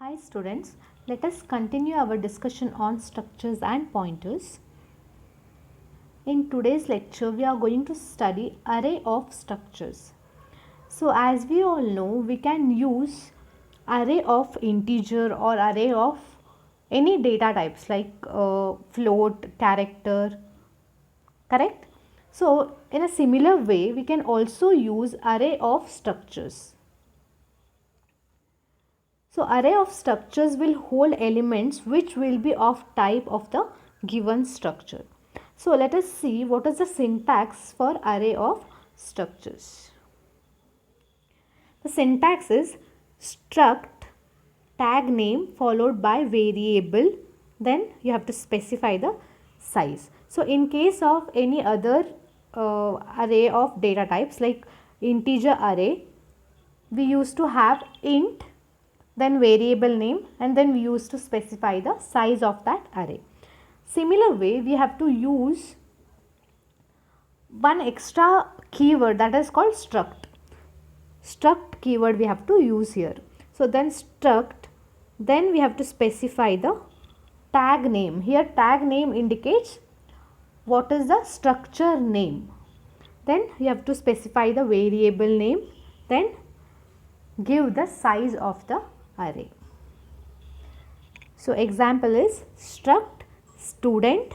Hi students, let us continue our discussion on structures and pointers. In today's lecture, we are going to study array of structures. So as we all know, we can use array of integer or array of any data types like float, character, correct? So in a similar way, we can also use array of structures. So array of structures will hold elements which will be of type of the given structure. So let us see what is the syntax for array of structures. The syntax is struct tag name followed by variable, then you have to specify the size. So in case of any other array of data types like integer array, we used to have int, then variable name, and then we used to specify the size of that array. Similar way, we have to use one extra keyword, that is called struct. Struct keyword we have to use here. So then struct, then we have to specify the tag name. Here tag name indicates what is the structure name. Then you have to specify the variable name, then give the size of the array. So example is struct student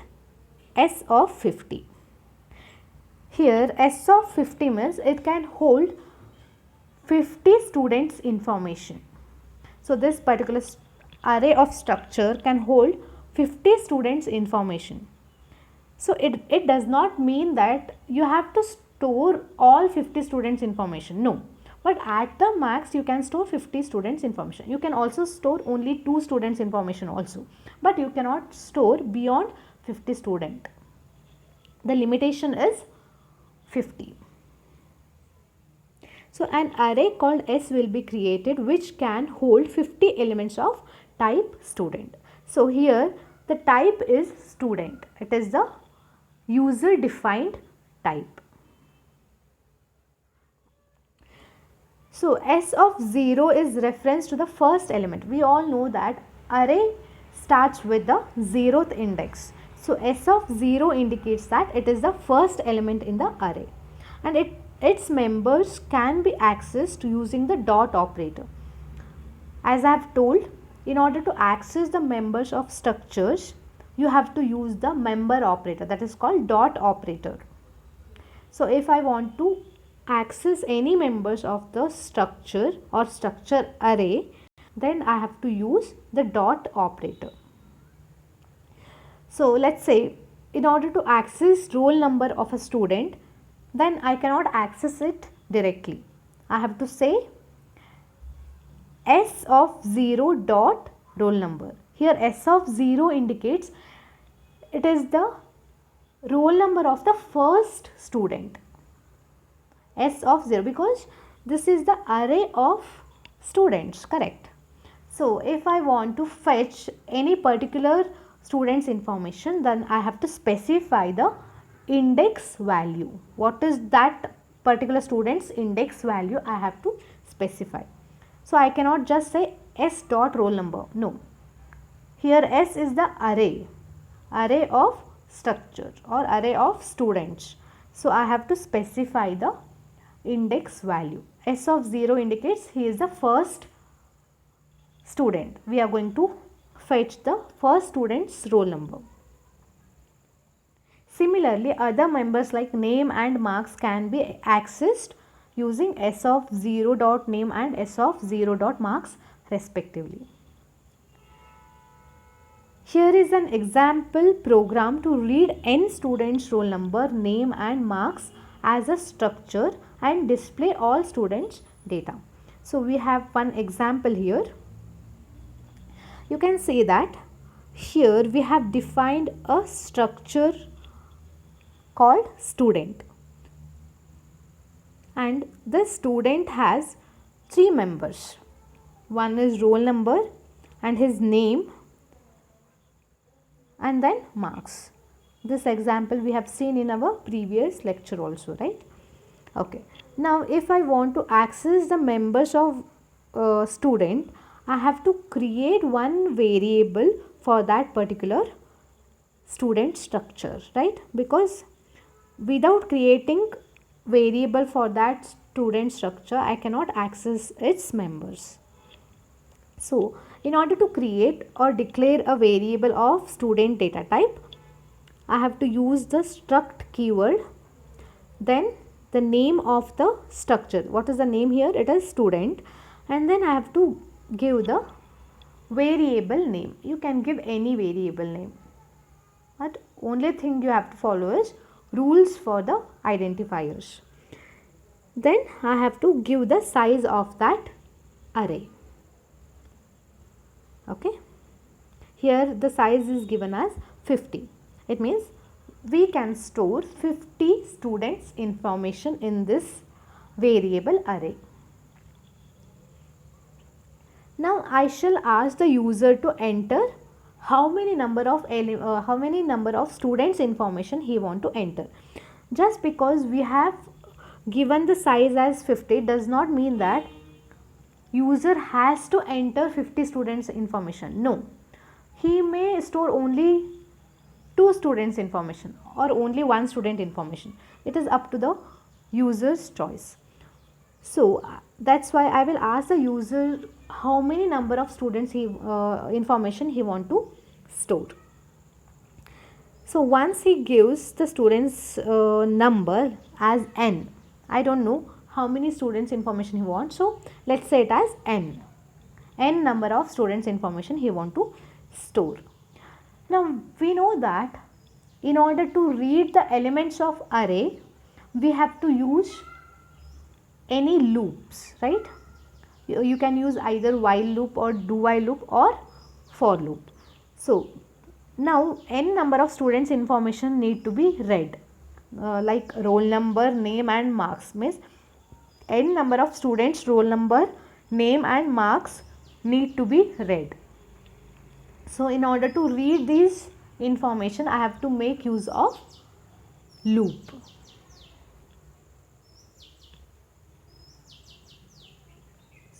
s of 50. Here s of 50 means it can hold 50 students information. So this particular array of structure can hold 50 students information. So it does not mean that you have to store all 50 students information. No. But at the max you can store 50 students information. You can also store only 2 students information also. But you cannot store beyond 50 student. The limitation is 50. So an array called S will be created which can hold 50 elements of type student. So here the type is student. It is the user defined type. So S of 0 is reference to the first element. We all know that array starts with the 0th index. So S of 0 indicates that it is the first element in the array, and its members can be accessed using the dot operator. As I have told, in order to access the members of structures, you have to use the member operator, that is called dot operator. So if I want to access any members of the structure or structure array, then I have to use the dot operator. So let's say in order to access roll number of a student, then I cannot access it directly. I have to say S of 0 dot roll number. Here S of 0 indicates it is the roll number of the first student. S of 0, because this is the array of students, correct? So if I want to fetch any particular student's information, then I have to specify the index value. What is that particular student's index value? I have to specify. So I cannot just say S dot roll number. No. Here S is the array of structure or array of students. So I have to specify the index value. S of 0 indicates he is the first student. We are going to fetch the first student's roll number. Similarly, other members like name and marks can be accessed using S of 0 dot name and S of 0 dot marks respectively. Here is an example program to read n students' roll number, name and marks as a structure and display all students' data. So we have one example here. You can say that here we have defined a structure called student, and the student has 3 members. One is roll number and his name, and then marks. This example we have seen in our previous lecture also, right? Okay. Now if I want to access the members of student, I have to create one variable for that particular student structure, right? Because without creating variable for that student structure, I cannot access its members. So in order to create or declare a variable of student data type, I have to use the struct keyword, then the name of the structure. What is the name here? It is student, and then I have to give the variable name. You can give any variable name, but only thing you have to follow is rules for the identifiers. Then I have to give the size of that array. Okay, here the size is given as 50. It means we can store 50 students information in this variable array. Now I shall ask the user to enter how many number of students information he want to enter. Just because we have given the size as 50 does not mean that user has to enter 50 students information. No, he may store only 2 students information or only 1 student information. It is up to the user's choice. So that's why I will ask the user how many number of students information he want to store. So once he gives the students number as n, I don't know how many students information he wants, so let's say it as n number of students information he want to store. Now we know that in order to read the elements of array, we have to use any loops, right? You can use either while loop or do while loop or for loop. So now n number of students information need to be read, like roll number, name and marks. Means n number of students, roll number, name and marks need to be read. So in order to read these information, I have to make use of loop.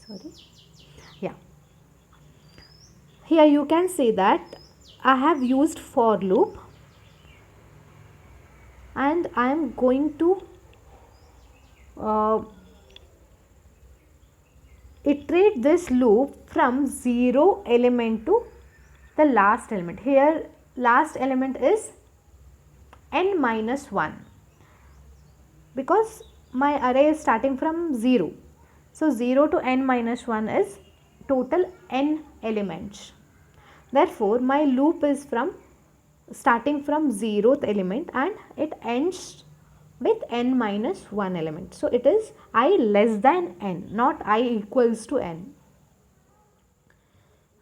Sorry. Yeah. Here you can see that I have used for loop, and I am going to iterate this loop from 0 element to the last element. Here last element is n minus 1 because my array is starting from 0. So 0 to n minus 1 is total n elements. Therefore my loop is from starting from 0th element and it ends with n minus 1 element. So it is I less than n, not I equals to n.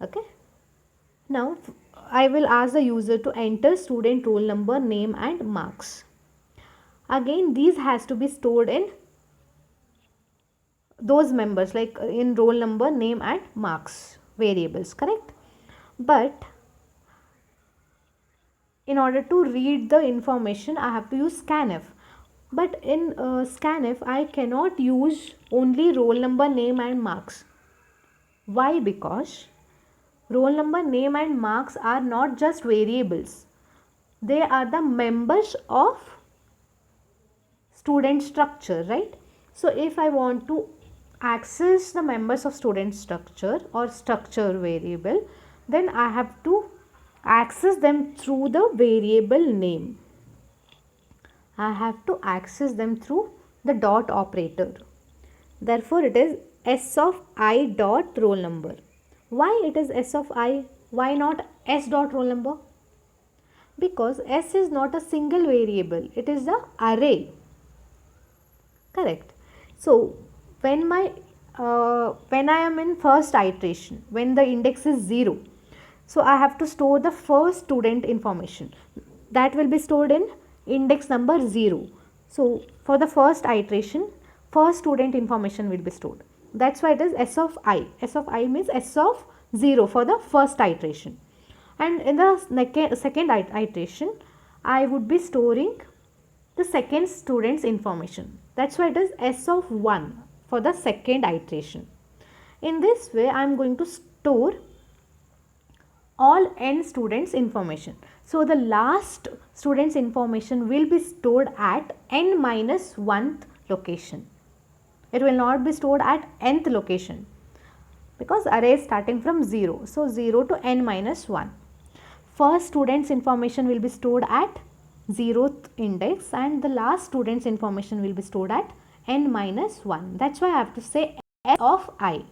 Okay. Now I will ask the user to enter student roll number, name and marks. Again these has to be stored in those members, like in roll number, name and marks variables, correct? But in order to read the information I have to use scanf. But in scanf I cannot use only roll number, name and marks. Why? Because roll number, name and marks are not just variables. They are the members of student structure, right? So if I want to access the members of student structure or structure variable, then I have to access them through the variable name. I have to access them through the dot operator. Therefore it is s of I dot roll number. Why it is s of I? Why not s dot roll number? Because s is not a single variable, it is the array. Correct. So when I am in first iteration, when the index is 0, so I have to store the first student information. That will be stored in index number 0. So for the first iteration, first student information will be stored. That's why it is s of I. S of I means s of 0 for the first iteration. And in the second iteration, I would be storing the second student's information. That's why it is s of 1 for the second iteration. In this way, I am going to store all n students information. So the last students information will be stored at n minus 1th location. It will not be stored at nth location because array is starting from 0. So 0 to n minus 1. First student's information will be stored at 0th index and the last student's information will be stored at n minus 1. That's why I have to say s of I.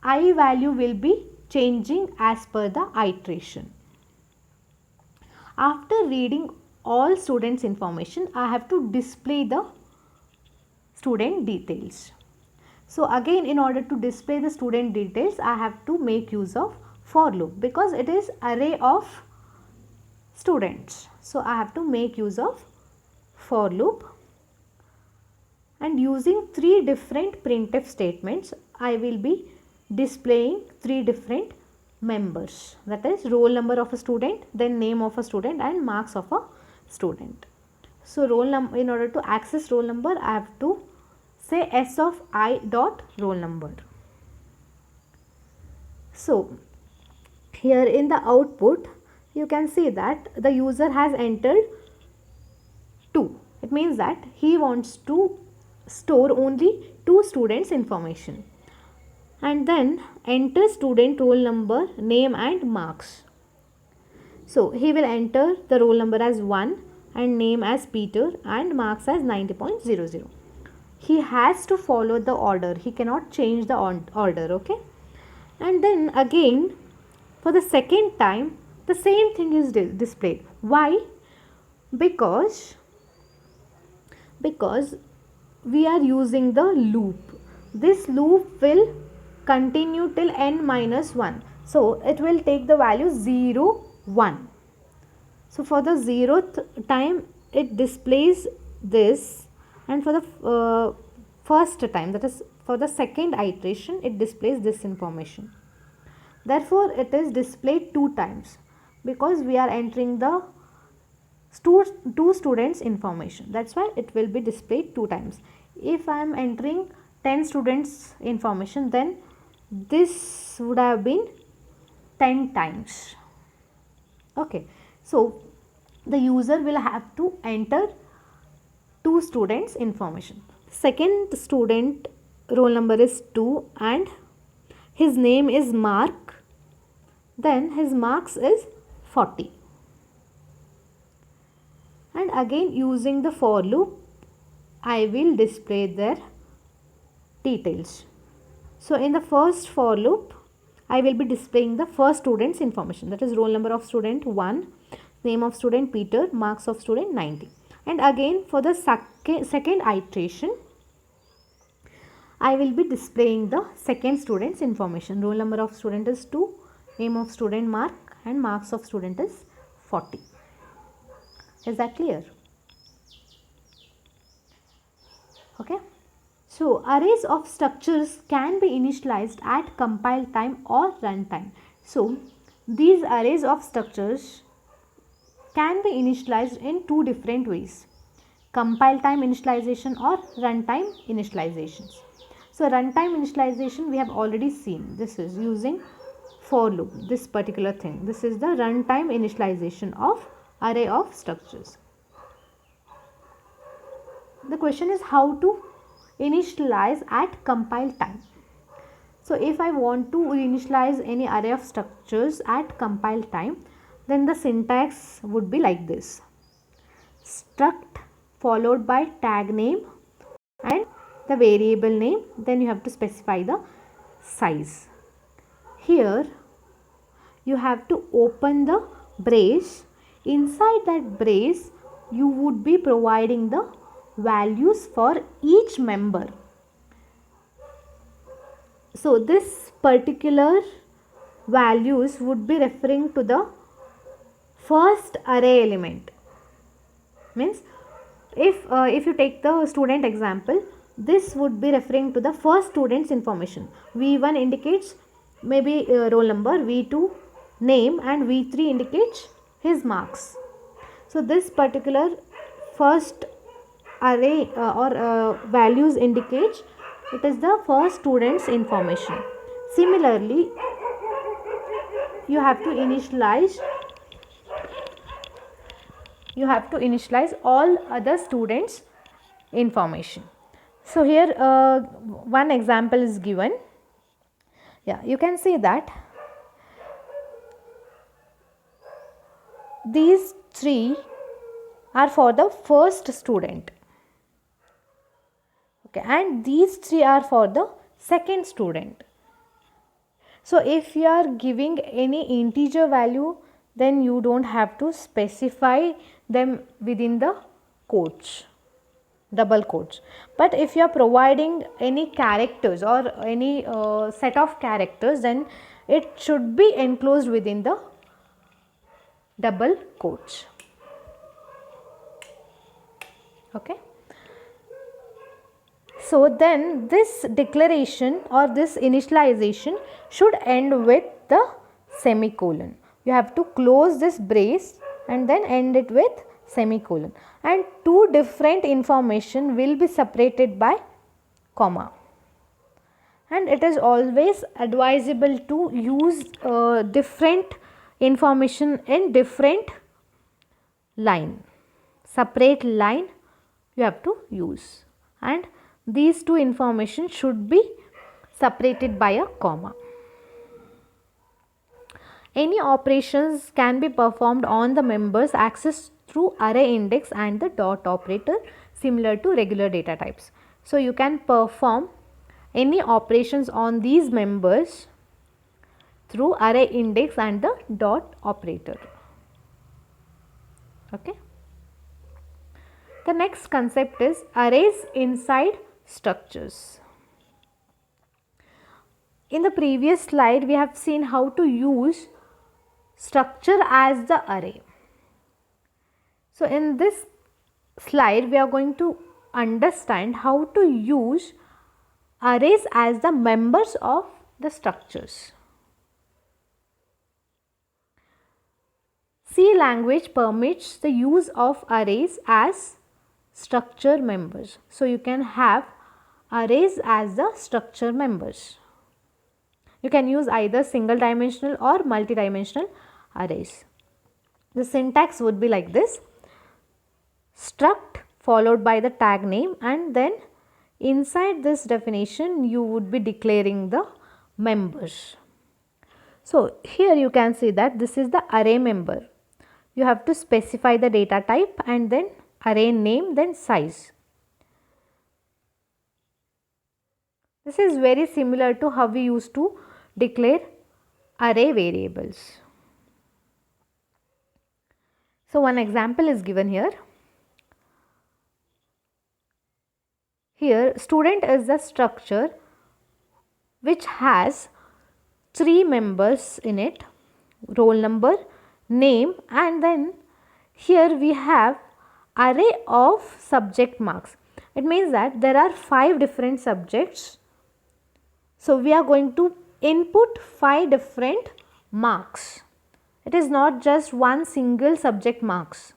I value will be changing as per the iteration. After reading all students information, I have to display the student details. So again, in order to display the student details, I have to make use of for loop because it is array of students. So I have to make use of for loop, and using 3 different printf statements, I will be displaying 3 different members, that is roll number of a student, then name of a student and marks of a student. So roll number, in order to access roll number, I have to say s of I dot roll number. So here in the output you can see that the user has entered 2. It means that he wants to store only 2 students information, and then enter student roll number, name and marks. So he will enter the roll number as 1 and name as Peter and marks as 90.00. He has to follow the order, he cannot change the order, okay. And then again for the second time the same thing is displayed. Why? Because we are using the loop. This loop will continue till n minus 1. So it will take the value 0, 1. So for the 0th time it displays this, and for the first time, that is for the second iteration, it displays this information. Therefore it is displayed 2 times because we are entering the 2 students information. That's why it will be displayed 2 times. If I am entering 10 students information, then this would have been 10 times. Okay, so the user will have to enter 2 students information. Second student roll number is 2 and his name is Mark, then his marks is 40. And again using the for loop, I will display their details. So in the first for loop, I will be displaying the first student's information, that is roll number of student 1, name of student Peter, marks of student 90. And again for the second iteration, I will be displaying the second student's information. Roll number of student is 2, name of student Mark and marks of student is 40. Is that clear? Okay. So arrays of structures can be initialized at compile time or runtime. So these arrays of structures can be initialized in 2 different ways: compile time initialization or runtime initializations. So runtime initialization we have already seen. This is using for loop, this particular thing. This is the runtime initialization of array of structures. The question is how to initialize at compile time. So if I want to initialize any array of structures at compile time, then the syntax would be like this: struct followed by tag name and the variable name, then you have to specify the size. Here you have to open the brace. Inside that brace you would be providing the values for each member. So this particular values would be referring to the first array element. Means if you take the student example, this would be referring to the first student's information. V1 indicates maybe roll number, V2 name and V3 indicates his marks. So this particular first array values indicates it is the first student's information. Similarly, you have to initialize all other students information. So here one example is given. Yeah, you can see that these three are for the first student, okay, and these three are for the second student. So if you are giving any integer value, then you don't have to specify them within the quotes, double quotes. But if you are providing any characters or any set of characters, then it should be enclosed within the double quotes. Okay. So then this declaration or this initialization should end with the semicolon. You have to close this brace and then end it with semicolon, and two different information will be separated by comma. And it is always advisable to use different information in different line, separate line you have to use, and these two information should be separated by a comma. Any operations can be performed on the members accessed through array index and the dot operator, similar to regular data types. So you can perform any operations on these members through array index and the dot operator. Okay. The next concept is arrays inside structures. In the previous slide, we have seen how to use structure as the array. So in this slide, we are going to understand how to use arrays as the members of the structures. C language permits the use of arrays as structure members. So you can have arrays as the structure members. You can use either single dimensional or multi-dimensional arrays. The syntax would be like this: struct followed by the tag name, and then inside this definition you would be declaring the members. So here you can see that this is the array member. You have to specify the data type and then array name, then size. This is very similar to how we used to declare array variables. So one example is given here. Here student is the structure which has three members in it: roll number, name, and then here we have array of subject marks. It means that there are 5 different subjects. So we are going to input 5 different marks. It is not just one single subject marks.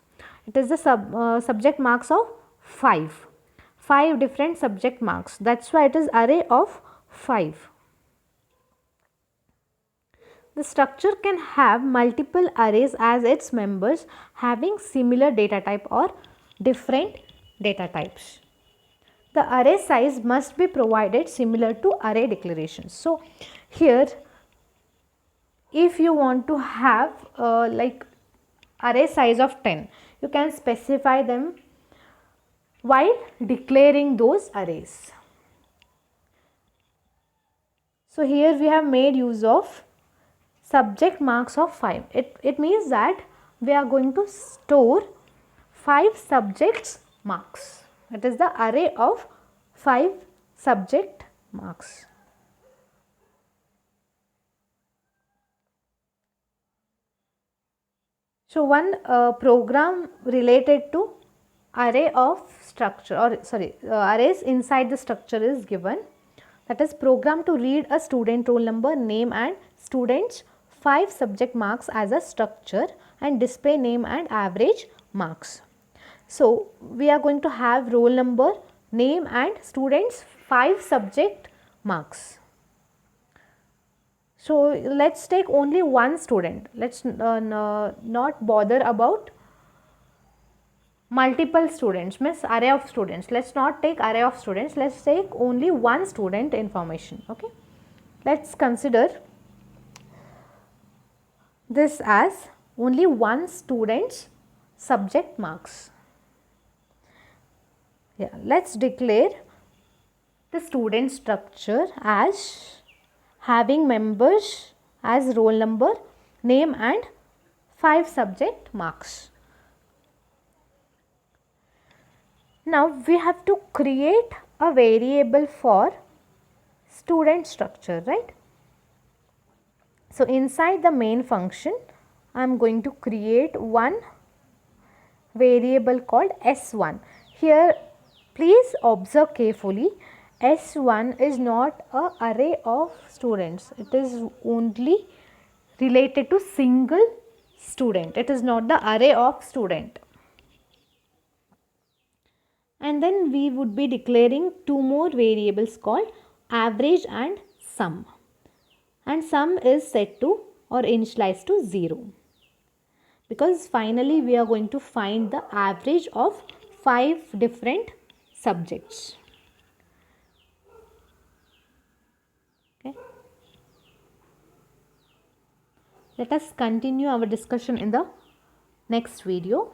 It is the subject marks of 5. 5 different subject marks. That's why it is array of 5. The structure can have multiple arrays as its members having similar data type or different data types. The array size must be provided similar to array declarations. So here if you want to have like array size of 10, you can specify them while declaring those arrays. So here we have made use of subject marks of 5. It means that we are going to store 5 subjects marks. It is the array of 5 subject marks. So one program related to array of structure arrays inside the structure is given. That is, program to read a student roll number, name, and students 5 subject marks as a structure and display name and average marks. So we are going to have roll number, name, and students 5 subject marks. So let's take only one student. Let's not bother about multiple students, means array of students. Let's not take array of students. Let's take only one student information. Okay. Let's consider this as only one student's subject marks. Yeah, let's declare the student structure as having members as roll number, name and 5 subject marks. Now we have to create a variable for student structure, right? So inside the main function, I am going to create one variable called S1. Here please observe carefully, S1 is not a array of students. It is only related to single student. It is not the array of student. And then we would be declaring two more variables called average and sum. And sum is set to or initialized to 0. Because finally we are going to find the average of 5 different subjects. Okay. Let us continue our discussion in the next video.